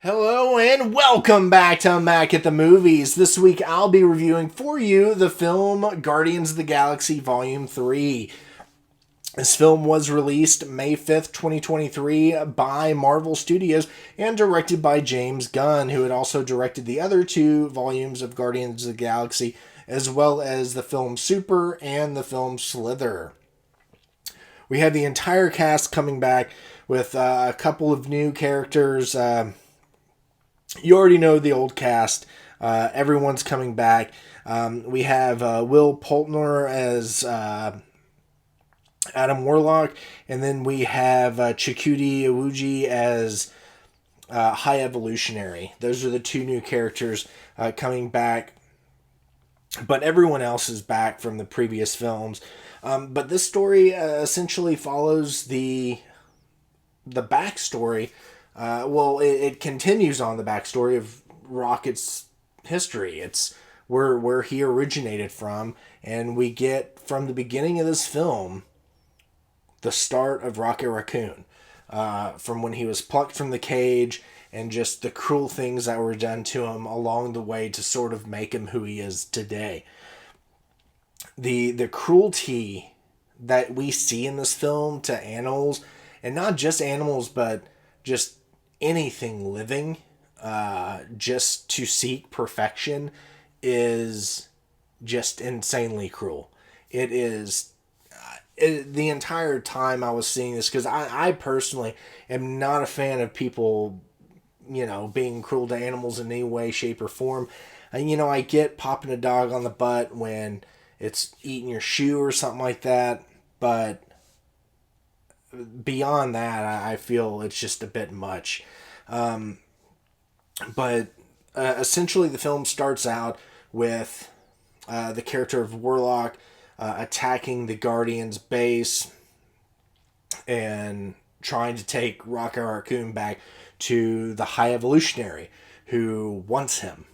Hello and welcome back to Mac at the Movies. This week I'll be reviewing for you the film Guardians of the Galaxy Volume 3. This film was released May 5th, 2023 by Marvel Studios and directed by James Gunn, who had also directed the other two volumes of Guardians of the Galaxy, as well as the film Super and the film Slither. We had the entire cast coming back with a couple of new characters. You already know the old cast. Everyone's coming back. We have Will Poulter as Adam Warlock, and then we have Chakudi Iwuji as High Evolutionary. Those are the two new characters coming back. But everyone else is back from the previous films. But this story essentially follows the backstory. It continues on the backstory of Rocket's history. It's where he originated from, and we get from the beginning of this film the start of Rocket Raccoon, from when he was plucked from the cage and just the cruel things that were done to him along the way to sort of make him who he is today. The cruelty that we see in this film to animals, and not just animals, but just anything living, just to seek perfection, is just insanely cruel. It is the entire time I was seeing this, because I personally am not a fan of people, being cruel to animals in any way, shape, or form. And, I get popping a dog on the butt when it's eating your shoe or something like that, but beyond that, I feel it's just a bit much. But essentially, the film starts out with the character of Warlock attacking the Guardians' base and trying to take Rocket Raccoon back to the High Evolutionary, who wants him.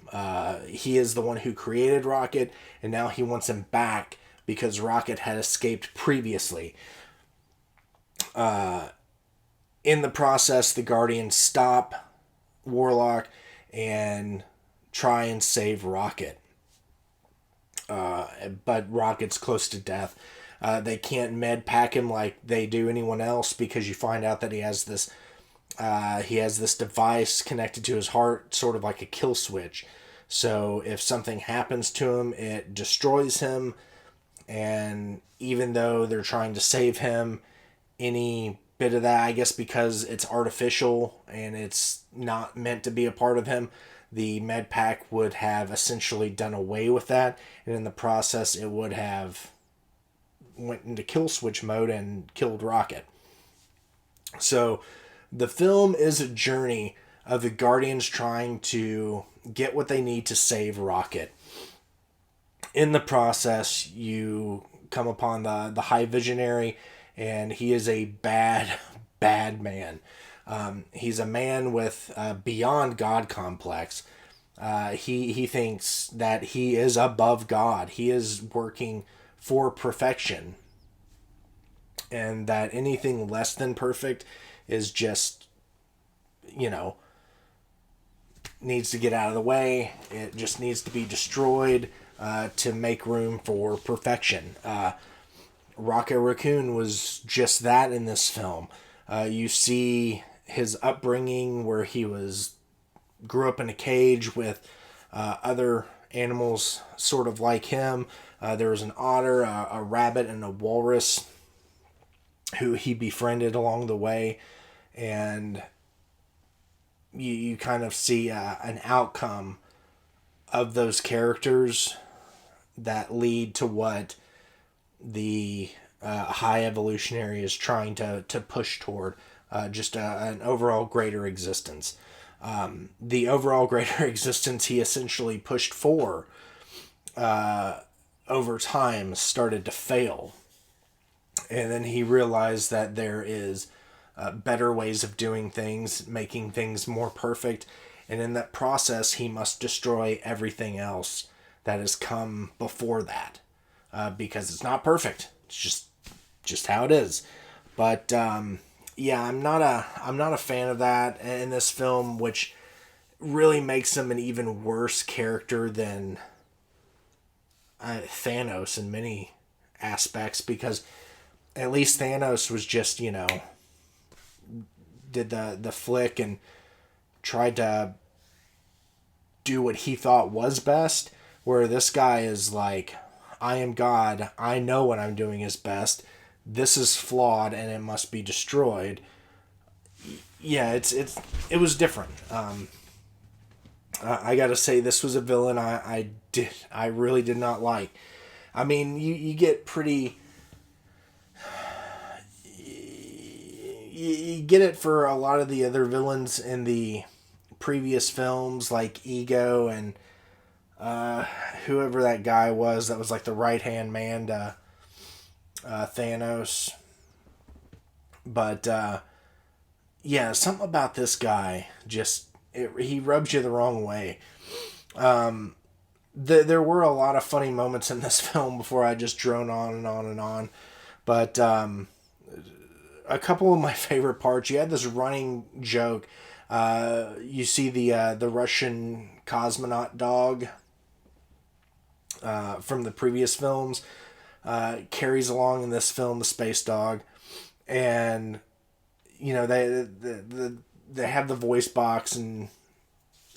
He is the one who created Rocket, and now he wants him back because Rocket had escaped previously. In the process, the Guardians stop Warlock and try and save Rocket. But Rocket's close to death. They can't med pack him like they do anyone else, because you find out that he has this device connected to his heart, sort of like a kill switch. So if something happens to him, it destroys him. And even though they're trying to save him, any bit of that, I guess because it's artificial and it's not meant to be a part of him, the med pack would have essentially done away with that, and in the process it would have went into kill switch mode and killed Rocket. So the film is a journey of the Guardians trying to get what they need to save Rocket. In the process, you come upon the High Visionary, and he is a bad man. He's a man with a beyond God complex. He thinks that he is above God. He is working for perfection, and that anything less than perfect is just, needs to get out of the way. It just needs to be destroyed to make room for perfection. Rocket Raccoon was just that in this film. You see his upbringing, where he grew up in a cage with other animals sort of like him. There was an otter, a rabbit, and a walrus who he befriended along the way. And you kind of see an outcome of those characters that lead to what the High Evolutionary is trying to push toward, just an overall greater existence. The overall greater existence he essentially pushed for over time started to fail. And then he realized that there is better ways of doing things, making things more perfect. And in that process, he must destroy everything else that has come before that. Because it's not perfect. It's just how it is. But yeah, I'm not a fan of that in this film, which really makes him an even worse character than Thanos in many aspects, because at least Thanos was just, did the flick and tried to do what he thought was best, where this guy is like, I am God, I know what I'm doing is best, this is flawed and it must be destroyed. Yeah, it was different. I gotta say, this was a villain I really did not like. I mean, you get pretty, you get it for a lot of the other villains in the previous films, like Ego and whoever that guy was that was like the right hand man to Thanos. But yeah, something about this guy just he rubs you the wrong way. There were a lot of funny moments in this film before I just drone on and on and on. But a couple of my favorite parts, you had this running joke. You see the Russian cosmonaut dog from the previous films carries along in this film the space dog, and they have the voice box and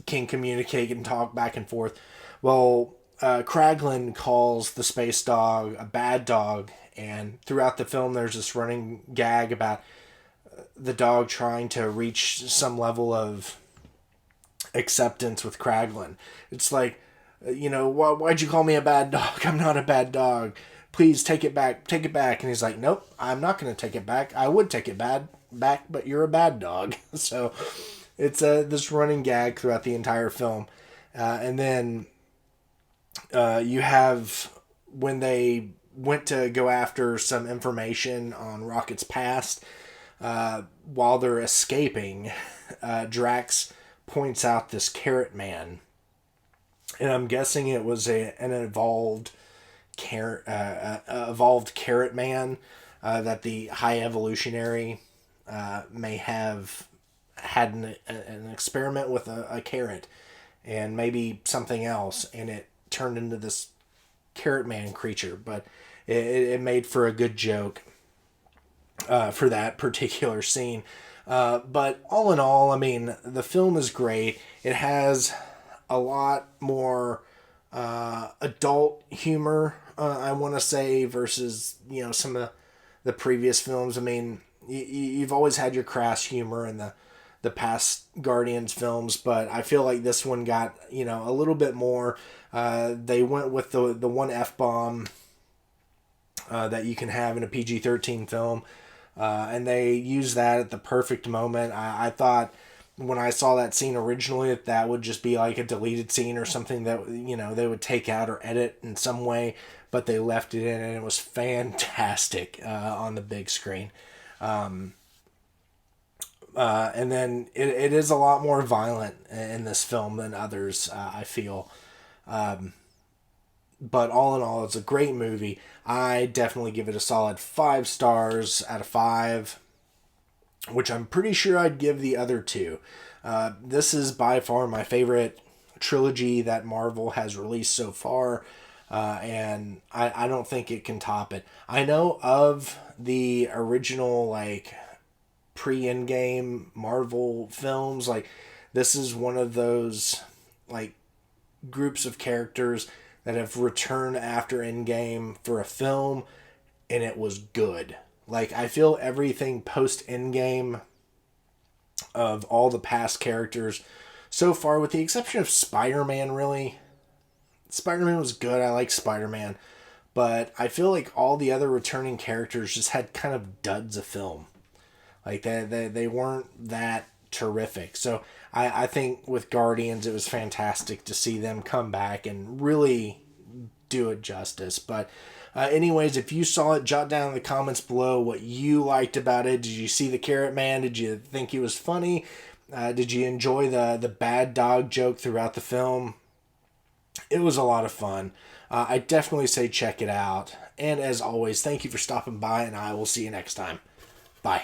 can communicate and talk back and forth. Well, Kraglin calls the space dog a bad dog, and throughout the film there's this running gag about the dog trying to reach some level of acceptance with Kraglin. It's like, why'd you call me a bad dog? I'm not a bad dog. Please take it back. Take it back. And he's like, nope, I'm not going to take it back. I would take it back, but you're a bad dog. So it's this running gag throughout the entire film. And then you have when they went to go after some information on Rocket's past, while they're escaping, Drax points out this carrot man. And I'm guessing it was an evolved carrot man that the High Evolutionary may have had an experiment with a carrot and maybe something else, and it turned into this carrot man creature. But it made for a good joke for that particular scene. But all in all, I mean, the film is great. It has a lot more adult humor, I want to say, versus some of the previous films. I mean, you've always had your crass humor in the past Guardians films, but I feel like this one got a little bit more. They went with the one F-bomb that you can have in a PG-13 film, and they used that at the perfect moment. I thought when I saw that scene originally that would just be like a deleted scene or something that they would take out or edit in some way, but they left it in and it was fantastic on the big screen. And then it is a lot more violent in this film than others, I feel. But all in all, it's a great movie. I definitely give it a solid 5 stars out of 5, which I'm pretty sure I'd give the other two. This is by far my favorite trilogy that Marvel has released so far, and I don't think it can top it. I know of the original, like, pre-Endgame Marvel films, like, this is one of those, like, groups of characters that have returned after Endgame for a film, and it was good. Like, I feel everything post-Endgame of all the past characters so far, with the exception of Spider-Man, really. Spider-Man was good. I like Spider-Man. But I feel like all the other returning characters just had kind of duds of film. Like, they weren't that terrific. So I think with Guardians, it was fantastic to see them come back and really do it justice. But anyways, if you saw it, jot down in the comments below what you liked about it. Did you see the Carrot Man? Did you think he was funny? Did you enjoy the bad dog joke throughout the film? It was a lot of fun. I definitely say check it out. And as always, thank you for stopping by, and I will see you next time. Bye.